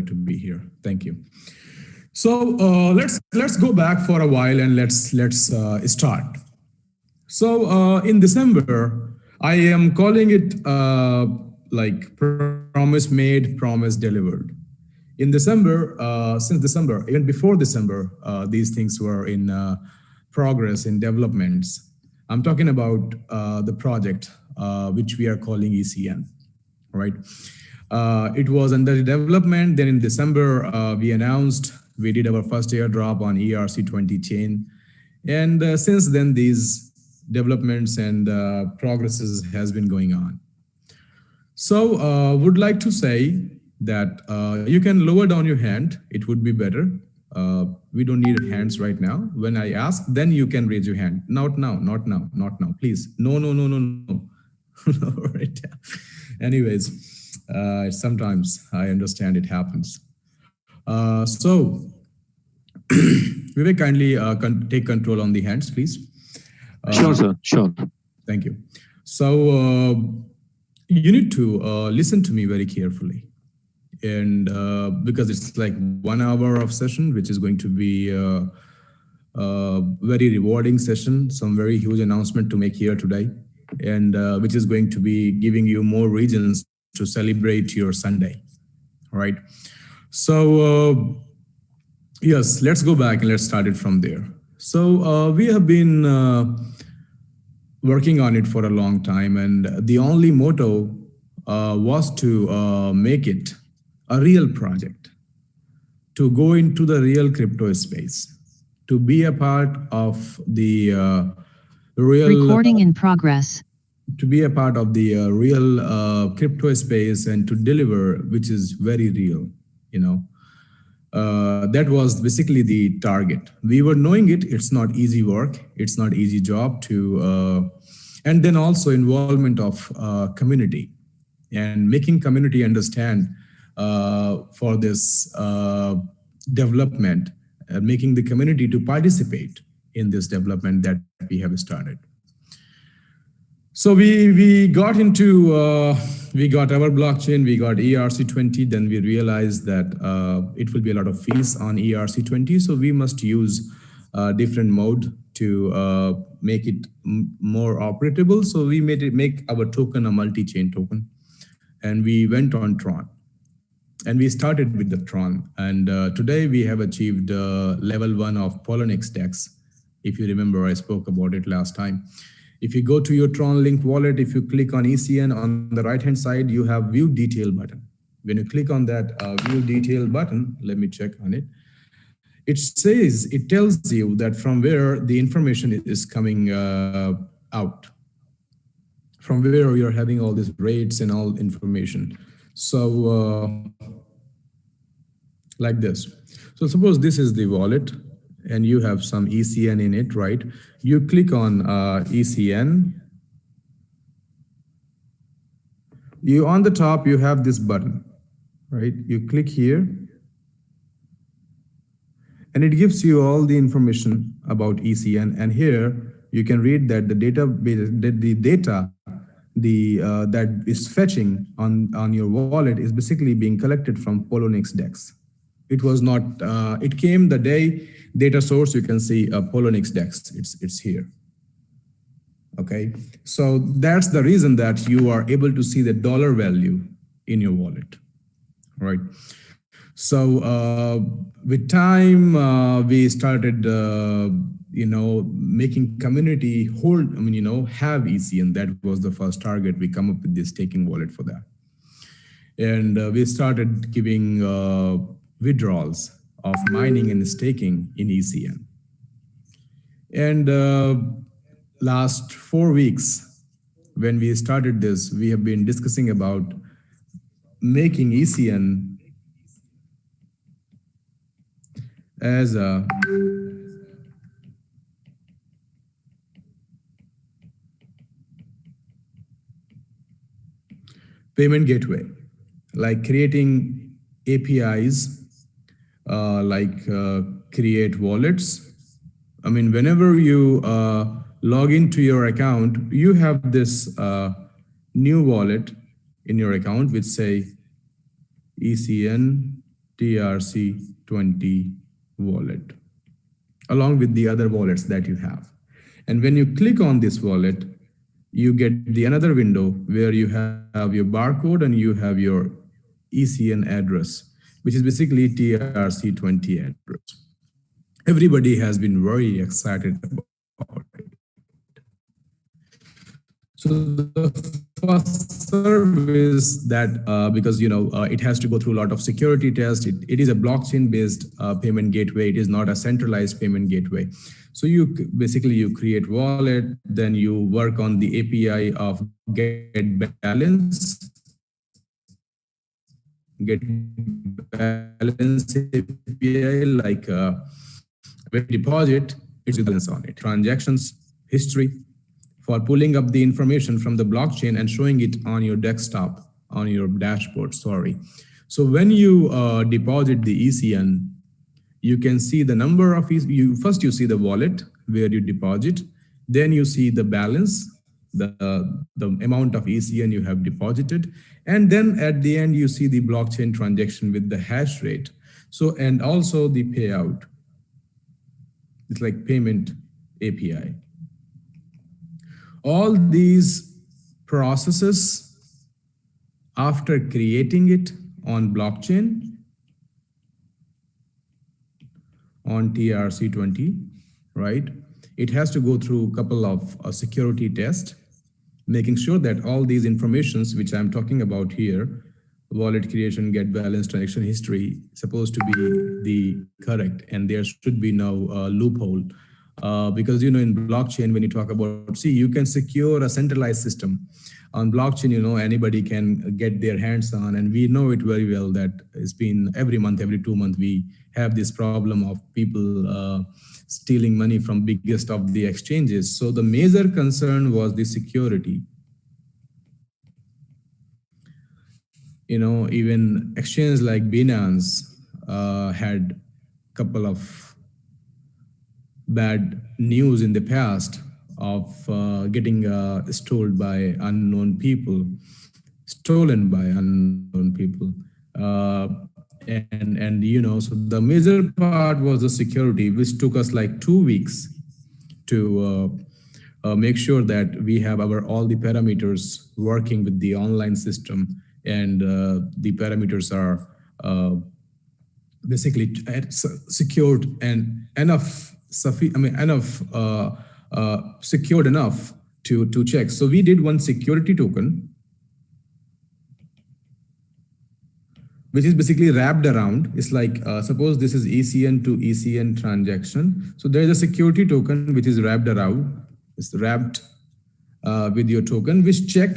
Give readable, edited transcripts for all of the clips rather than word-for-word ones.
to be here. Thank you. So let's go back for a while and let's start. So in December, I am calling it like promise made, promise delivered. In December, since December, even before December, these things were in progress, in developments. I'm talking about the project which we are calling ECN, right? It was under development. Then in December, we announced we did our first airdrop on ERC20 chain. And since then, these developments and progresses has been going on. So would like to say that you can lower down your hand. It would be better. We don't need hands right now. When I ask, then you can raise your hand. Not now, not now, not now, please. No, no, no, no, no. Right. Anyways, sometimes I understand it happens. So Vivek, kindly take control on the hands, please. Sure, sir. Sure. Thank you. So you need to listen to me very carefully. And because it's like 1 hour of session, which is going to be a very rewarding session, some very huge announcement to make here today, and which is going to be giving you more reasons to celebrate your Sunday, right? So yes, let's go back and let's start it from there. So we have been working on it for a long time, and the only motto was to make it a real project, to go into the real crypto space, to be a part of the real recording in progress, to be a part of the real crypto space and to deliver, which is very real, you know. That was basically the target. We were knowing it. It's not easy work. It's not easy job to, and then also involvement of community and making community understand for this development, making the community to participate in this development that we have started. So we got into, we got our blockchain, we got ERC20, then we realized that it will be a lot of fees on ERC20, so we must use a different mode to make it more operable. So we make our token a multi-chain token, and we went on Tron. And we started with the Tron. And today we have achieved level 1 of Poloniex DEX. If you remember, I spoke about it last time. If you go to your Tron Link wallet, if you click on ECN on the right-hand side, you have view detail button. When you click on that view detail button, let me check on it. It says, it tells you that from where the information is coming out, from where you're having all these rates and all information. So like this. So suppose this is the wallet and you have some ECN in it, right? You click on ECN. You on the top, you have this button, right? You click here and it gives you all the information about ECN. And here you can read that the data, that is fetching on your wallet is basically being collected from Poloniex DEX. It was not, it came the day data source, you can see Poloniex DEX, it's here. Okay, so that's the reason that you are able to see the dollar value in your wallet, right? So with time, we started, you know, making community hold, I mean, you know, have ECN. That was the first target. We come up with this staking wallet for that. And we started giving withdrawals of mining and staking in ECN. And last 4 weeks, when we started this, we have been discussing about making ECN as a payment gateway, like creating APIs, create wallets. I mean, whenever you log into your account, you have this new wallet in your account which say ECN TRC20 wallet, along with the other wallets that you have. And when you click on this wallet, you get the another window where you have your barcode and you have your ECN address, which is basically TRC20 address. Everybody has been very excited about it. So the first service that because it has to go through a lot of security tests. It is a blockchain based payment gateway. It is not a centralized payment gateway. So basically you create wallet, then you work on the API of get balance, API, like when you deposit, it's balance on it. Transactions history for pulling up the information from the blockchain and showing it on your desktop, on your dashboard, sorry. So when you deposit the ECN, you can see the number of, first you see the wallet where you deposit, then you see the balance, the amount of ECN you have deposited, and then at the end you see the blockchain transaction with the hash rate. So, and also the payout. It's like payment API. All these processes, after creating it on blockchain, on TRC20, right? It has to go through a couple of security tests, making sure that all these informations, which I'm talking about here, wallet creation, get balance, transaction history, supposed to be the correct, and there should be no loophole. Because in blockchain, when you talk about, see, you can secure a centralized system. On blockchain, anybody can get their hands on, and we know it very well that it's been every month, every 2 months, we have this problem of people stealing money from biggest of the exchanges. So the major concern was the security. Even exchanges like Binance had a couple of bad news in the past of getting stolen by unknown people. So the major part was the security, which took us like 2 weeks to make sure that we have all the parameters working with the online system, and the parameters are basically secured and secured enough to check. So we did one security token, which is basically wrapped around. It's like, suppose this is ECN to ECN transaction. So there's a security token which is wrapped around. It's wrapped with your token, which check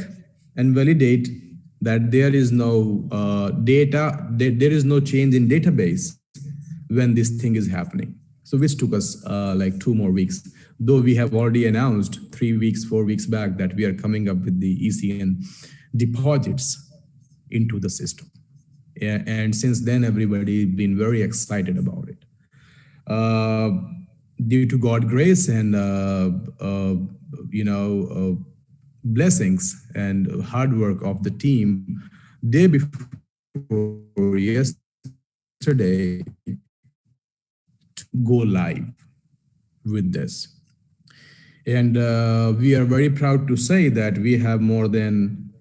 and validate that there is no there is no change in database when this thing is happening. So which took us like 2 more weeks, though we have already announced 3 weeks, 4 weeks back that we are coming up with the ECN deposits into the system. And since then, everybody been very excited about it. Due to God's grace and blessings and hard work of the team, day before yesterday, to go live with this. And we are very proud to say that we have more than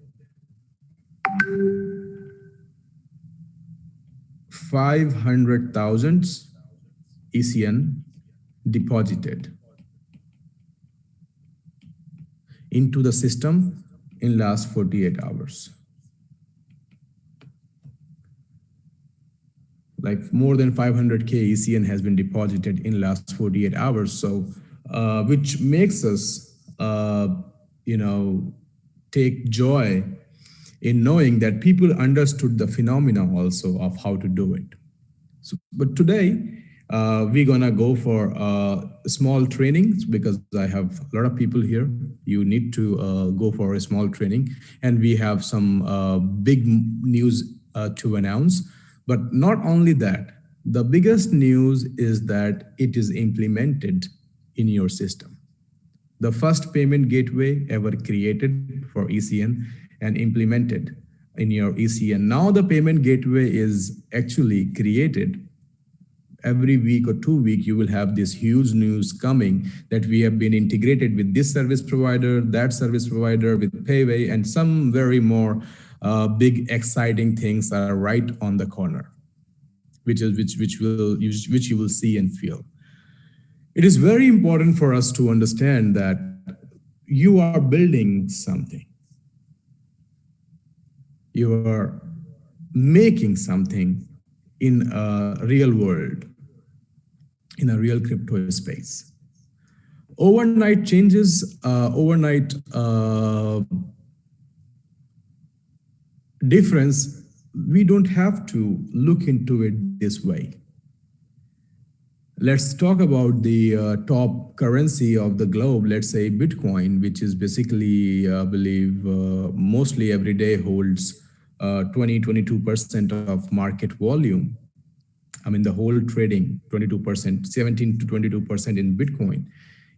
500,000 ECN deposited into the system in last 48 hours. Like more than 500K ECN has been deposited in last 48 hours. So, which makes us, take joy in knowing that people understood the phenomena also of how to do it. So, but today, we're gonna go for small trainings because I have a lot of people here. You need to go for a small training, and we have some big news to announce. But not only that, the biggest news is that it is implemented in your system. The first payment gateway ever created for ECN and implemented in your ECN. Now the payment gateway is actually created. Every week or 2 weeks, you will have this huge news coming that we have been integrated with this service provider, that service provider, with Payway, and some very more big exciting things are right on the corner, which you will see and feel. It is very important for us to understand that you are building something. You are making something in a real world, in a real crypto space. Overnight changes, overnight difference, we don't have to look into it this way. Let's talk about the top currency of the globe, let's say Bitcoin, which is basically, I believe, mostly every day holds 22% of market volume. I mean, the whole trading, 22%, 17 to 22% in Bitcoin.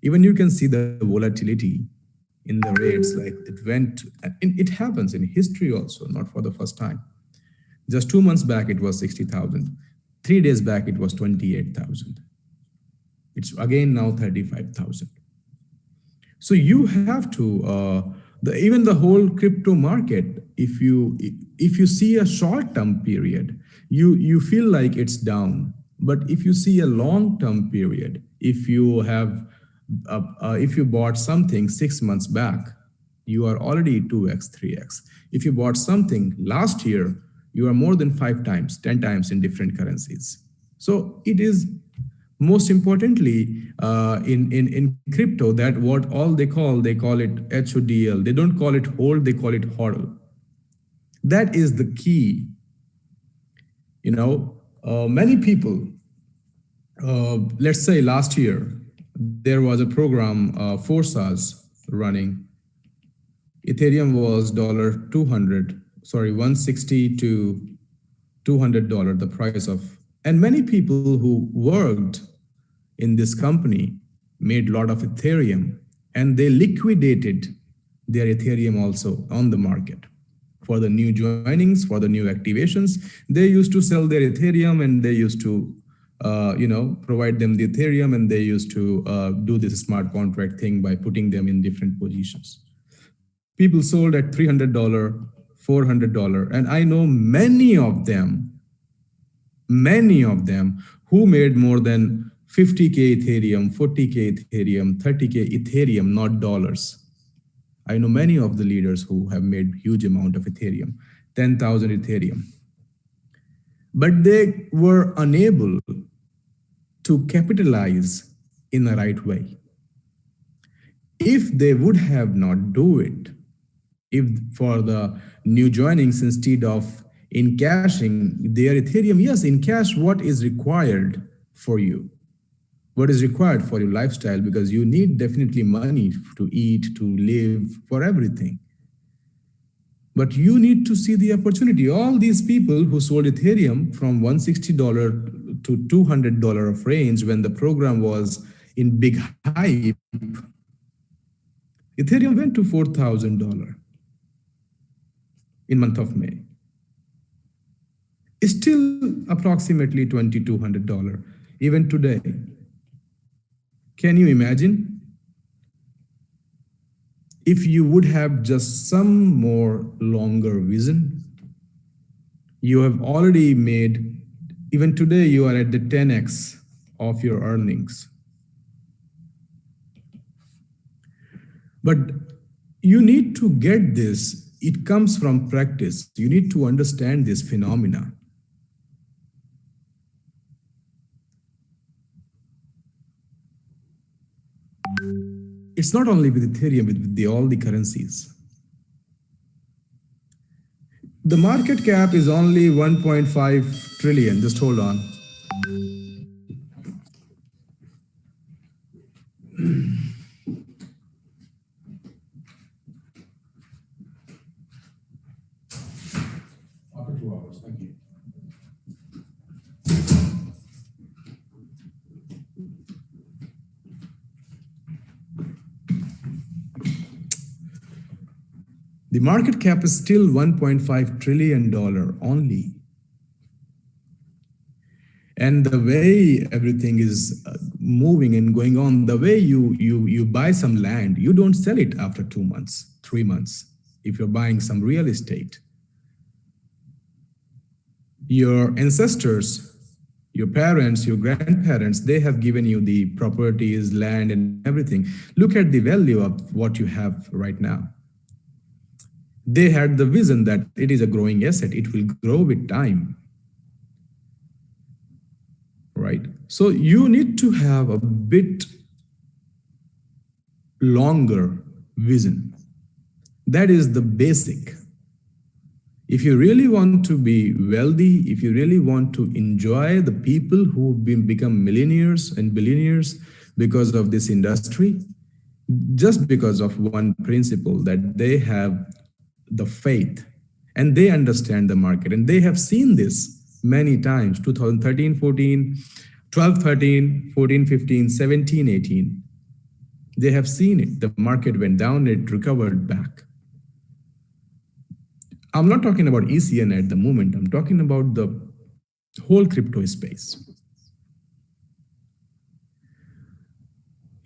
Even you can see the volatility in the rates, like it went, and it happens in history also, not for the first time. Just 2 months back, it was 60,000. 3 days back, it was 28,000. It's again now 35,000. So you have to, even the whole crypto market, if you see a short-term period, you feel like it's down. But if you see a long-term period, if you bought something 6 months back, you are already 2x, 3x. If you bought something last year, you are more than 5 times, 10 times in different currencies. So it is most importantly in crypto that what all they call it HODL. They don't call it hold, they call it hodl. That is the key. Many people, let's say last year, there was a program, Forsas running. Ethereum was $160 to $200, the price of, and many people who worked in this company made a lot of Ethereum, and they liquidated their Ethereum also on the market. For the new joinings, for the new activations, they used to sell their Ethereum, and they used to provide them the Ethereum, and they used to do this smart contract thing by putting them in different positions. People sold at $300, $400, and I know many of them who made more than 50K Ethereum, 40K Ethereum, 30K Ethereum, not dollars. I know many of the leaders who have made huge amount of Ethereum, 10,000 Ethereum. But they were unable to capitalize in the right way. If they would have not do it, if for the new joinings, instead of in cashing their Ethereum, yes, in cash, what is required for you? What is required for your lifestyle? Because you need definitely money to eat, to live, for everything. But you need to see the opportunity. All these people who sold Ethereum from $160 to $200 of range when the program was in big hype, Ethereum went to $4,000 in month of May. It's still approximately $2,200 even today. Can you imagine? If you would have just some more longer vision, you have already made, even today you are at the 10x of your earnings. But you need to get this. It comes from practice. You need to understand this phenomena. It's not only with Ethereum, with all the currencies. The market cap is only 1.5 trillion. Just hold on. After 2 hours, thank you. The market cap is still $1.5 trillion only. And the way everything is moving and going on, the way you buy some land, you don't sell it after 2 months, 3 months. If you're buying some real estate, your ancestors, your parents, your grandparents, they have given you the properties, land, and everything. Look at the value of what you have right now. They had the vision that it is a growing asset, it will grow with time. Right? So you need to have a bit longer vision. That is the basic. If you really want to be wealthy, if you really want to enjoy the people who've become millionaires and billionaires because of this industry, just because of one principle, that they have the faith and they understand the market, and they have seen this many times: 2013, 14, 12, 13, 14, 15, 17, 18. They have seen it. The market went down, it recovered back. I'm not talking about ECN at the moment. I'm talking about the whole crypto space.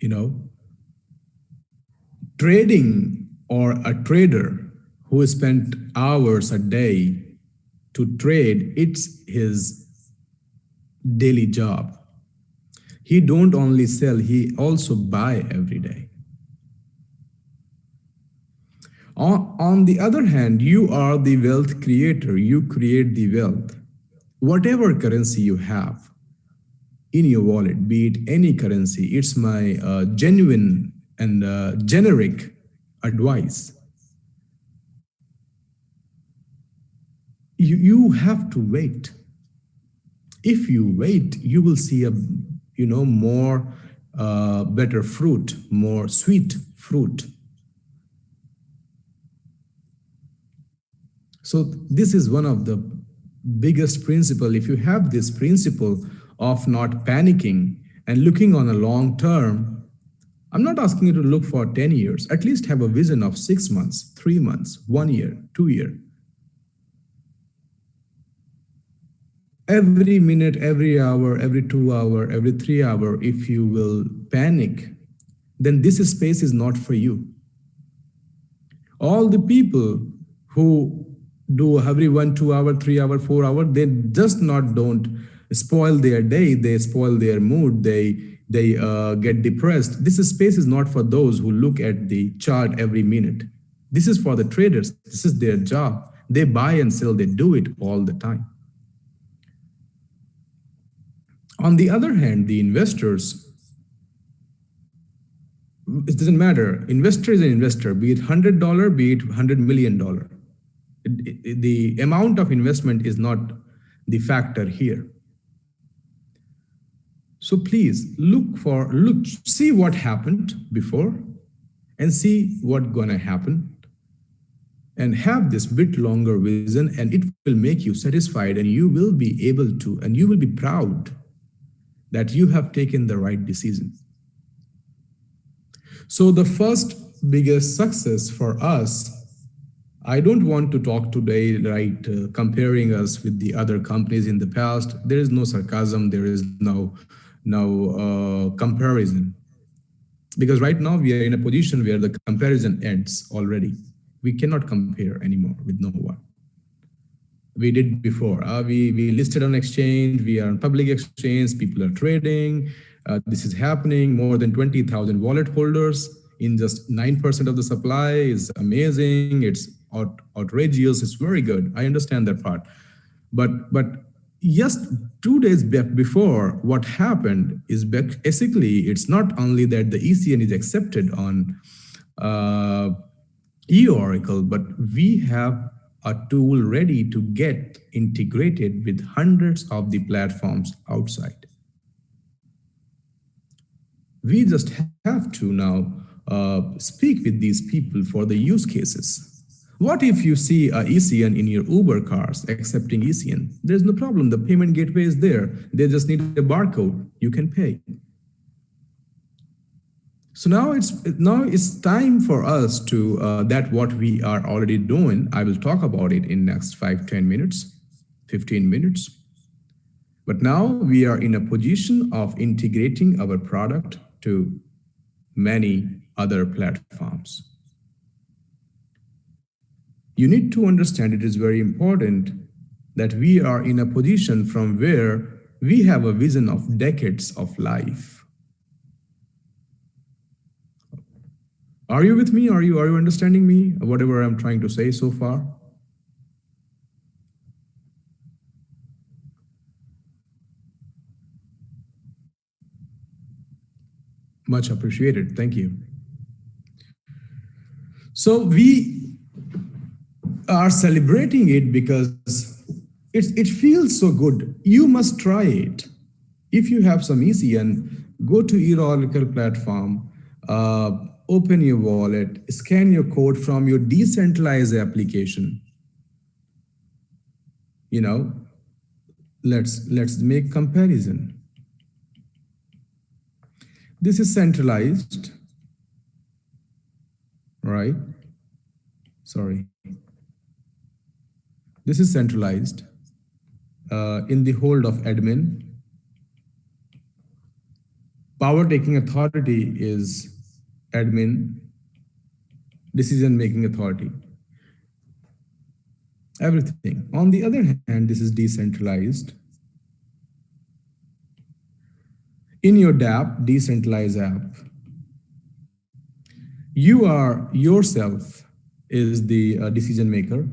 You know, trading, or a trader who spent hours a day to trade, it's his daily job. He don't only sell, he also buy every day. On the other hand, you are the wealth creator. You create the wealth. Whatever currency you have in your wallet, be it any currency, it's my genuine and generic advice. You have to wait. If you wait, you will see a more better fruit, more sweet fruit. So this is one of the biggest principle. If you have this principle of not panicking and looking on a long term, I'm not asking you to look for 10 years. At least have a vision of 6 months, 3 months, 1 year, 2 year. Every minute, every hour, every 2 hour, every 3 hour, if you will panic, then this space is not for you. All the people who do every 1, 2 hour, 3 hour, 4 hour, they just don't spoil their day, they spoil their mood, they get depressed. This space is not for those who look at the chart every minute. This is for the traders. This is their job. They buy and sell, they do it all the time. On the other hand, the investors, it doesn't matter. Investor is an investor, be it $100, be it $100 million. The amount of investment is not the factor here. So please see what happened before and see what's gonna happen, and have this bit longer vision, and it will make you satisfied, and you will be able to, and you will be proud that you have taken the right decision. So the first biggest success for us, I don't want to talk today, comparing us with the other companies in the past. There is no sarcasm, there is no comparison. Because right now we are in a position where the comparison ends already. We cannot compare anymore with no one. We did before. We listed on exchange, we are on public exchange, people are trading. This is happening, more than 20,000 wallet holders in just 9% of the supply is amazing. It's outrageous, it's very good. I understand that part. But just 2 days before, what happened is basically, it's not only that the ECN is accepted on eOracle, but we have a tool ready to get integrated with hundreds of the platforms outside. We just have to now speak with these people for the use cases. What if you see a ECN in your Uber cars accepting ECN? There's no problem. The payment gateway is there. They just need a barcode. You can pay. So now it's time for us to that what we are already doing. I will talk about it in next 5-10 minutes, 15 minutes. But now we are in a position of integrating our product to many other platforms. You need to understand it is very important that we are in a position from where we have a vision of decades of life. Are you with me? Are you understanding me? Whatever I'm trying to say so far? Much appreciated. Thank you. So we are celebrating it because it feels so good. You must try it. If you have some ECN, go to your Oracle platform, open your wallet, scan your code from your decentralized application. You know, let's make comparison. This is centralized, right? Sorry. This is centralized in the hold of admin. Power taking authority is admin, decision making authority, everything. On the other hand, this is decentralized. In your DApp, decentralized app, you are yourself is the decision maker.